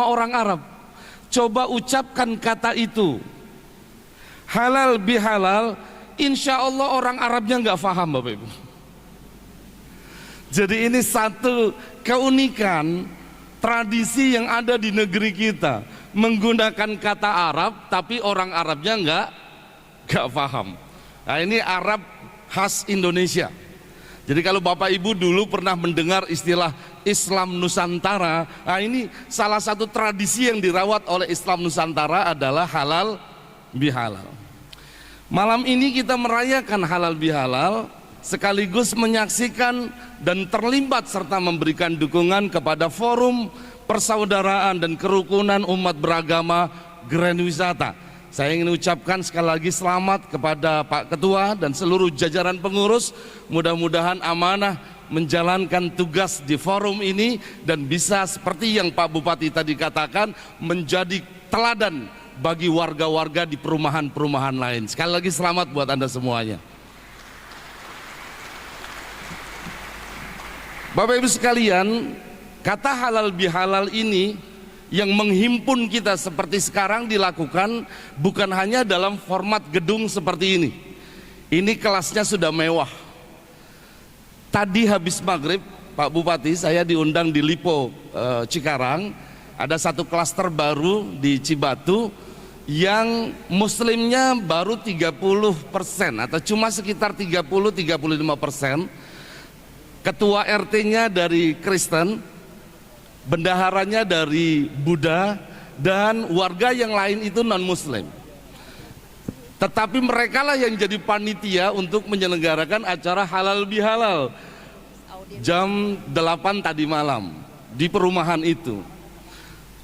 orang Arab. Coba ucapkan kata itu, halal bihalal, insya Allah orang Arabnya nggak paham, Bapak Ibu. Jadi ini satu keunikan tradisi yang ada di negeri kita, menggunakan kata Arab tapi orang Arabnya nggak paham. Nah, ini Arab khas Indonesia. Jadi kalau Bapak Ibu dulu pernah mendengar istilah Islam Nusantara, nah ini salah satu tradisi yang dirawat oleh Islam Nusantara adalah halal bihalal. Malam ini kita merayakan halal bihalal sekaligus menyaksikan dan terlibat serta memberikan dukungan kepada forum persaudaraan dan kerukunan umat beragama Grand Wisata. Saya ingin ucapkan sekali lagi selamat kepada Pak Ketua dan seluruh jajaran pengurus. Mudah-mudahan amanah menjalankan tugas di forum ini dan bisa seperti yang Pak Bupati tadi katakan, menjadi teladan bagi warga-warga di perumahan-perumahan lain. Sekali lagi selamat buat Anda semuanya. Bapak Ibu sekalian, kata halal bihalal ini yang menghimpun kita seperti sekarang dilakukan bukan hanya dalam format gedung seperti ini. Ini kelasnya sudah mewah. Tadi habis maghrib, Pak Bupati, saya diundang di Lipo Cikarang. Ada satu klaster baru di Cibatu yang muslimnya baru 30% atau cuma sekitar 30-35%. Ketua RT-nya dari Kristen, bendaharanya dari Buddha, dan warga yang lain itu non-muslim. Tetapi mereka lah yang jadi panitia untuk menyelenggarakan acara halal bihalal jam 8 tadi malam di perumahan itu.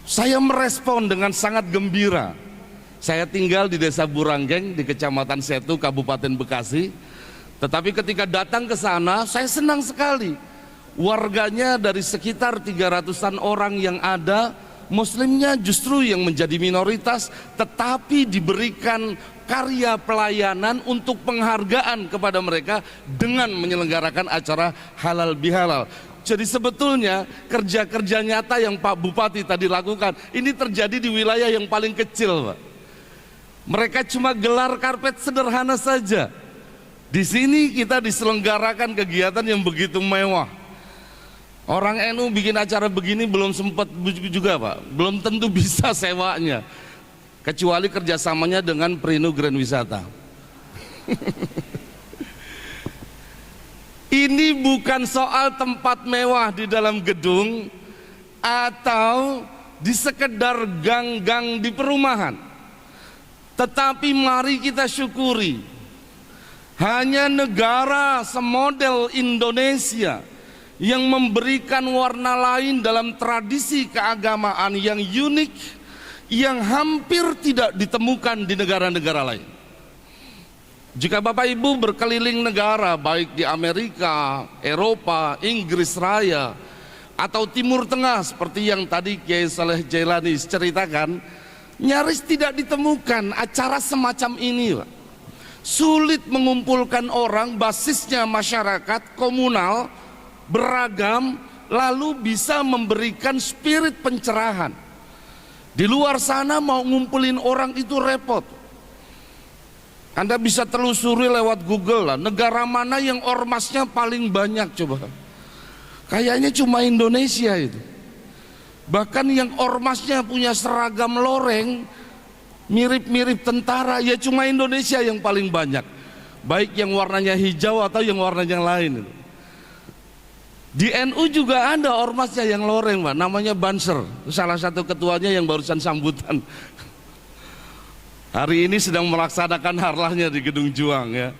Saya merespon dengan sangat gembira. Saya tinggal di Desa Buranggeng di Kecamatan Setu, Kabupaten Bekasi. Tetapi ketika datang ke sana, saya senang sekali. Warganya dari sekitar 300-an orang yang ada, muslimnya justru yang menjadi minoritas, tetapi diberikan karya pelayanan untuk penghargaan kepada mereka dengan menyelenggarakan acara halal bihalal. Jadi sebetulnya kerja-kerja nyata yang Pak Bupati tadi lakukan, ini terjadi di wilayah yang paling kecil, Pak. Mereka cuma gelar karpet sederhana saja. Di sini kita diselenggarakan kegiatan yang begitu mewah. Orang NU bikin acara begini belum sempat juga, Pak. Belum tentu bisa sewanya, kecuali kerjasamanya dengan Prinu Grand Wisata. Ini bukan soal tempat mewah di dalam gedung atau di sekedar gang-gang di perumahan. Tetapi mari kita syukuri, hanya negara semodel Indonesia yang memberikan warna lain dalam tradisi keagamaan yang unik, yang hampir tidak ditemukan di negara-negara lain. Jika Bapak Ibu berkeliling negara, baik di Amerika, Eropa, Inggris Raya, atau Timur Tengah seperti yang tadi Kiai Saleh Jailani ceritakan, nyaris tidak ditemukan acara semacam ini, Pak. Sulit mengumpulkan orang, basisnya masyarakat komunal, beragam, lalu bisa memberikan spirit pencerahan. Di luar sana mau ngumpulin orang itu repot. Anda bisa telusuri lewat Google lah, negara mana yang ormasnya paling banyak coba. Kayaknya cuma Indonesia itu. Bahkan yang ormasnya punya seragam loreng, mirip-mirip tentara, ya cuma Indonesia yang paling banyak. Baik yang warnanya hijau atau yang warnanya yang lain. Di NU juga ada ormasnya yang loreng, Pak, namanya Banser. Salah satu ketuanya yang barusan sambutan. Hari ini sedang melaksanakan harlahnya di Gedung Juang ya.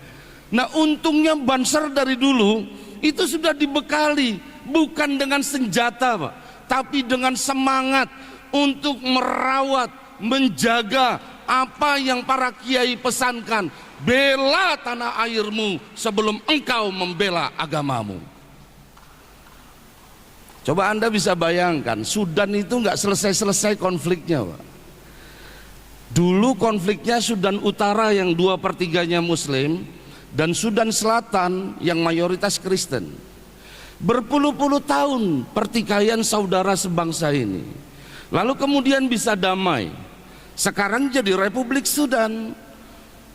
Nah, untungnya Banser dari dulu itu sudah dibekali bukan dengan senjata, Pak, tapi dengan semangat untuk merawat, menjaga apa yang para kiai pesankan. Bela tanah airmu sebelum engkau membela agamamu. Coba Anda bisa bayangkan, Sudan itu nggak selesai-selesai konfliknya, Pak. Dulu konfliknya Sudan Utara yang 2/3-nya Muslim dan Sudan Selatan yang mayoritas Kristen. Berpuluh-puluh tahun pertikaian saudara sebangsa ini. lalu kemudian bisa damai. Sekarang jadi Republik Sudan,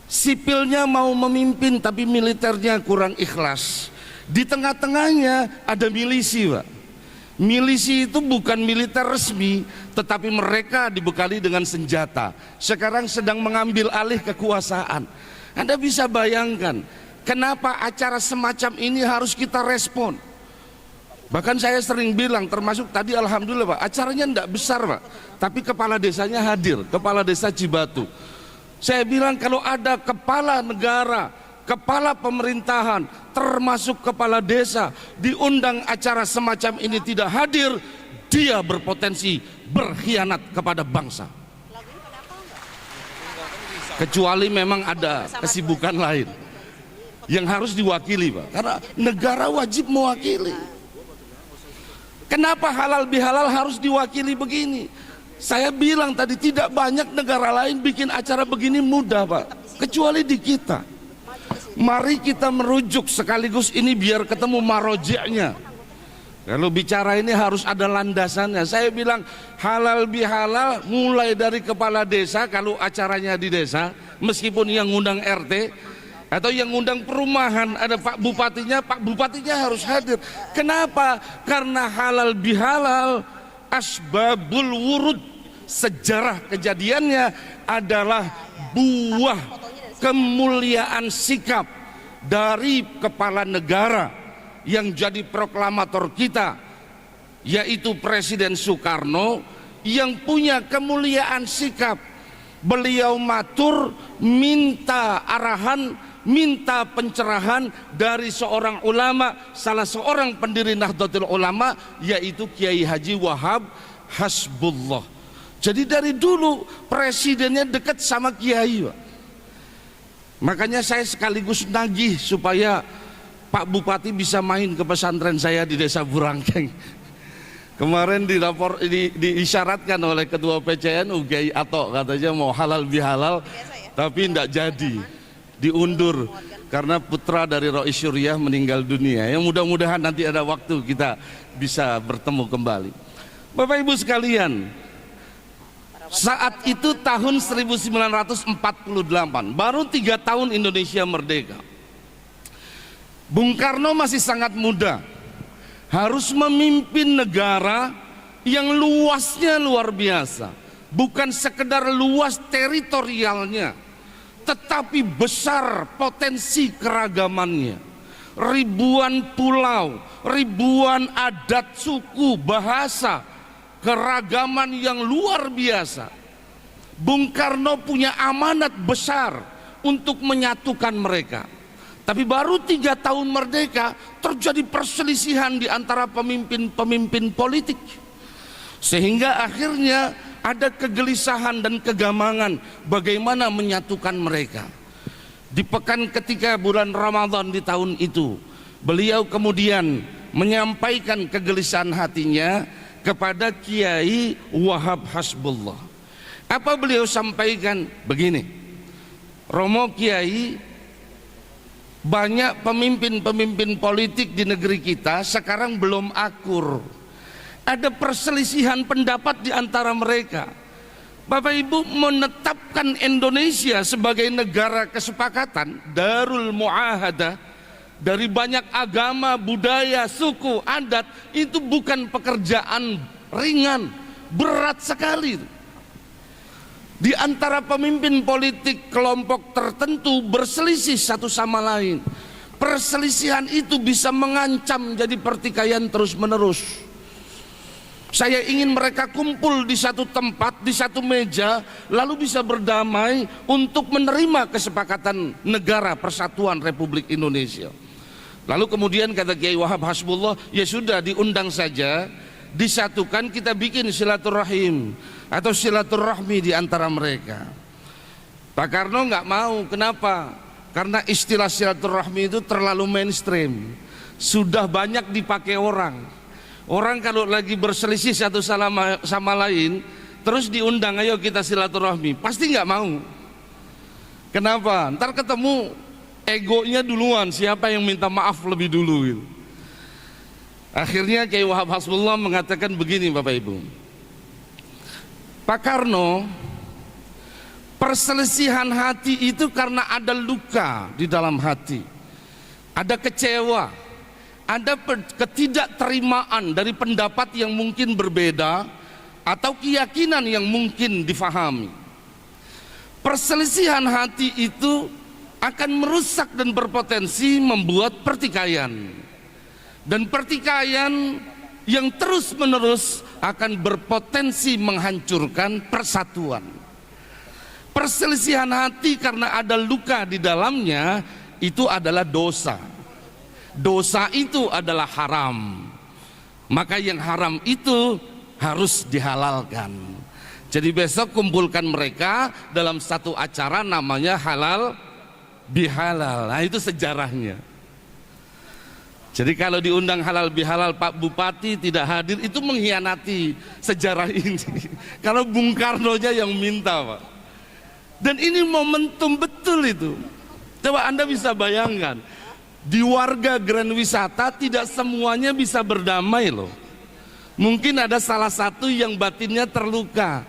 sipilnya mau memimpin tapi militernya kurang ikhlas. Di tengah-tengahnya ada milisi, Pak. Milisi itu bukan militer resmi, tetapi mereka dibekali dengan senjata. Sekarang sedang mengambil alih kekuasaan. Anda bisa bayangkan kenapa acara semacam ini harus kita respon. Bahkan saya sering bilang, termasuk tadi alhamdulillah Pak, acaranya tidak besar Pak, tapi kepala desanya hadir, kepala desa Cibatu. Saya bilang kalau ada kepala negara, kepala pemerintahan, termasuk kepala desa diundang acara semacam ini tidak hadir, dia berpotensi berkhianat kepada bangsa. Kecuali memang ada kesibukan lain yang harus diwakili Pak, karena negara wajib mewakili. Kenapa halal bihalal harus diwakili begini? Saya bilang tadi tidak banyak negara lain bikin acara begini mudah Pak, kecuali di kita. Mari kita merujuk sekaligus ini biar ketemu marojeknya. Kalau bicara ini harus ada landasannya. Saya bilang halal bihalal mulai dari kepala desa kalau acaranya di desa, meskipun yang ngundang RT atau yang ngundang perumahan ada Pak Bupatinya harus hadir. Kenapa? Karena halal bihalal asbabul wurud, sejarah kejadiannya adalah buah kemuliaan sikap dari kepala negara yang jadi proklamator kita, yaitu Presiden Soekarno, yang punya kemuliaan sikap. Beliau matur minta arahan, minta pencerahan dari seorang ulama, salah seorang pendiri Nahdlatul Ulama, yaitu Kiai Haji Wahab Hasbullah. Jadi dari dulu presidennya dekat sama Kiai Pak. Makanya saya sekaligus nagih supaya Pak Bupati bisa main ke pesantren saya di desa Burangkeng. Kemarin diisyaratkan oleh Ketua PCNU Kiai Atok, katanya mau halal bihalal, tapi tidak jadi, diundur karena putra dari Rois Syuriah meninggal dunia. Yang mudah-mudahan nanti ada waktu kita bisa bertemu kembali. Bapak Ibu sekalian, saat itu tahun 1948, baru 3 tahun Indonesia merdeka. Bung Karno masih sangat muda, harus memimpin negara yang luasnya luar biasa. Bukan sekedar luas teritorialnya, tetapi besar potensi keragamannya. Ribuan pulau, ribuan adat, suku, bahasa, keragaman yang luar biasa. Bung Karno punya amanat besar untuk menyatukan mereka. Tapi baru 3 tahun merdeka terjadi perselisihan di antara pemimpin-pemimpin politik, sehingga akhirnya ada kegelisahan dan kegamangan bagaimana menyatukan mereka. Di pekan ketiga bulan Ramadan di tahun itu, beliau kemudian menyampaikan kegelisahan hatinya kepada Kiai Wahab Hasbullah. Apa beliau sampaikan? Begini, Romo Kiai, banyak pemimpin-pemimpin politik di negeri kita sekarang belum akur. Ada perselisihan pendapat di antara mereka. Bapak Ibu menetapkan Indonesia sebagai negara kesepakatan, Darul Muahadah, dari banyak agama, budaya, suku, adat, itu bukan pekerjaan ringan, berat sekali. Di antara pemimpin politik kelompok tertentu berselisih satu sama lain. Perselisihan itu bisa mengancam jadi pertikaian terus-menerus. Saya ingin mereka kumpul di satu tempat, di satu meja, lalu bisa berdamai untuk menerima kesepakatan negara persatuan Republik Indonesia. Lalu kemudian kata Kiai Wahab Hasbullah, ya sudah diundang saja, disatukan, kita bikin silaturahim atau silaturahmi di antara mereka. Pak Karno nggak mau, kenapa? Karena istilah silaturahmi itu terlalu mainstream, sudah banyak dipakai orang. Orang kalau lagi berselisih satu sama lain, terus diundang, ayo kita silaturahmi, pasti nggak mau. Kenapa? Ntar ketemu egonya duluan, siapa yang minta maaf lebih dulu gitu. Akhirnya Kiai Wahab Hasbullah mengatakan begini Bapak Ibu, Pak Karno, perselisihan hati itu karena ada luka di dalam hati, ada kecewa, ada ketidakterimaan dari pendapat yang mungkin berbeda atau keyakinan yang mungkin difahami. Perselisihan hati itu akan merusak dan berpotensi membuat pertikaian, dan pertikaian yang terus-menerus akan berpotensi menghancurkan persatuan. Perselisihan hati karena ada luka di dalamnya itu adalah dosa. Dosa itu adalah haram. Maka yang haram itu harus dihalalkan. Jadi besok kumpulkan mereka dalam satu acara namanya halal bihalal. Nah, itu sejarahnya. Jadi kalau diundang halal bihalal Pak Bupati tidak hadir, itu mengkhianati sejarah ini. Kalau Bung Karno-nya yang minta, Pak. Dan ini momentum betul itu. Coba Anda bisa bayangkan, di warga Grand Wisata tidak semuanya bisa berdamai loh. Mungkin ada salah satu yang batinnya terluka.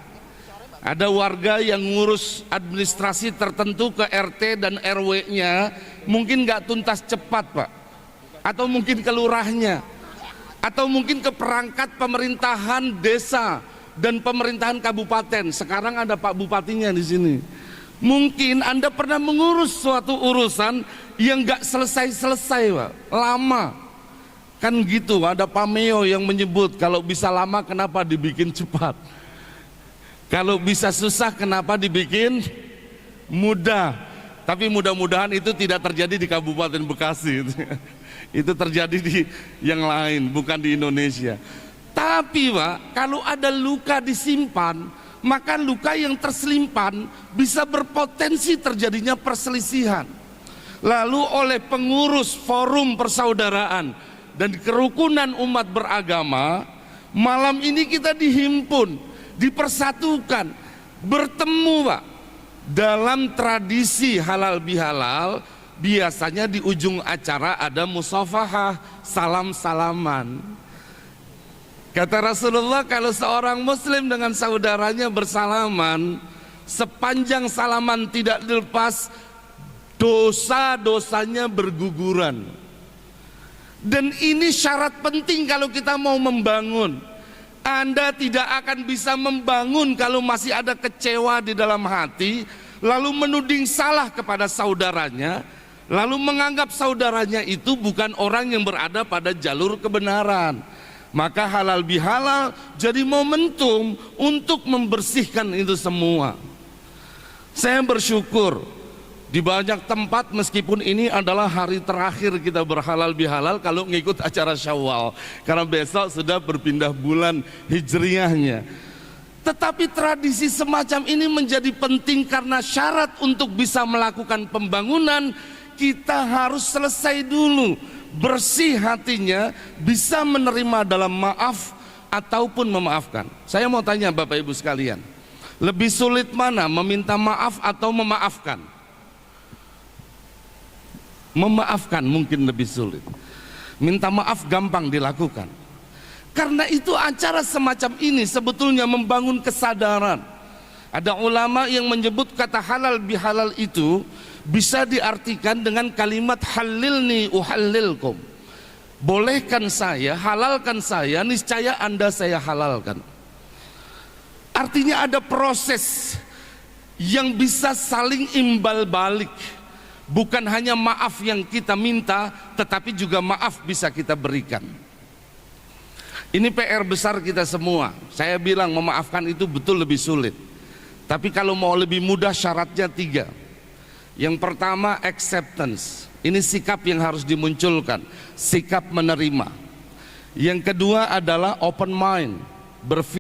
Ada warga yang ngurus administrasi tertentu ke RT dan RW-nya, mungkin nggak tuntas cepat, Pak. Atau mungkin ke lurahnya, atau mungkin ke perangkat pemerintahan desa dan pemerintahan kabupaten. Sekarang ada Pak Bupatinya di sini. Mungkin Anda pernah mengurus suatu urusan yang nggak selesai-selesai, Pak, lama. Kan gitu, ada Pameo yang menyebut kalau bisa lama kenapa dibikin cepat, kalau bisa susah kenapa dibikin mudah. Tapi mudah-mudahan itu tidak terjadi di Kabupaten Bekasi. Itu terjadi di yang lain, bukan di Indonesia. Tapi Pak, kalau ada luka disimpan, maka luka yang tersimpan bisa berpotensi terjadinya perselisihan. Lalu oleh pengurus forum persaudaraan dan kerukunan umat beragama, malam ini kita dihimpun, dipersatukan, bertemu, Pak. Dalam tradisi halal bihalal, biasanya di ujung acara ada musafahah, salam-salaman. Kata Rasulullah, kalau seorang muslim dengan saudaranya bersalaman, sepanjang salaman tidak dilepas, dosa-dosanya berguguran. Dan ini syarat penting kalau kita mau membangun. Anda tidak akan bisa membangun kalau masih ada kecewa di dalam hati, lalu menuding salah kepada saudaranya, lalu menganggap saudaranya itu bukan orang yang berada pada jalur kebenaran. Maka halal bihalal jadi momentum untuk membersihkan itu semua. Saya bersyukur di banyak tempat, meskipun ini adalah hari terakhir kita berhalal bihalal kalau ngikut acara Syawal, karena besok sudah berpindah bulan hijriyahnya. Tetapi tradisi semacam ini menjadi penting karena syarat untuk bisa melakukan pembangunan, kita harus selesai dulu, bersih hatinya, bisa menerima dalam maaf ataupun memaafkan. Saya mau tanya Bapak Ibu sekalian, lebih sulit mana, meminta maaf atau memaafkan? Memaafkan mungkin lebih sulit. Minta maaf gampang dilakukan. Karena itu acara semacam ini sebetulnya membangun kesadaran. Ada ulama yang menyebut kata halal bihalal itu bisa diartikan dengan kalimat halilni uhallilkum. Bolehkan saya, halalkan saya, niscaya Anda saya halalkan. Artinya ada proses yang bisa saling imbal balik. Bukan hanya maaf yang kita minta, tetapi juga maaf bisa kita berikan. Ini PR besar kita semua. Saya bilang memaafkan itu betul lebih sulit. Tapi kalau mau lebih mudah syaratnya 3. Yang pertama acceptance. Ini sikap yang harus dimunculkan, sikap menerima. Yang kedua adalah open mind, berpikir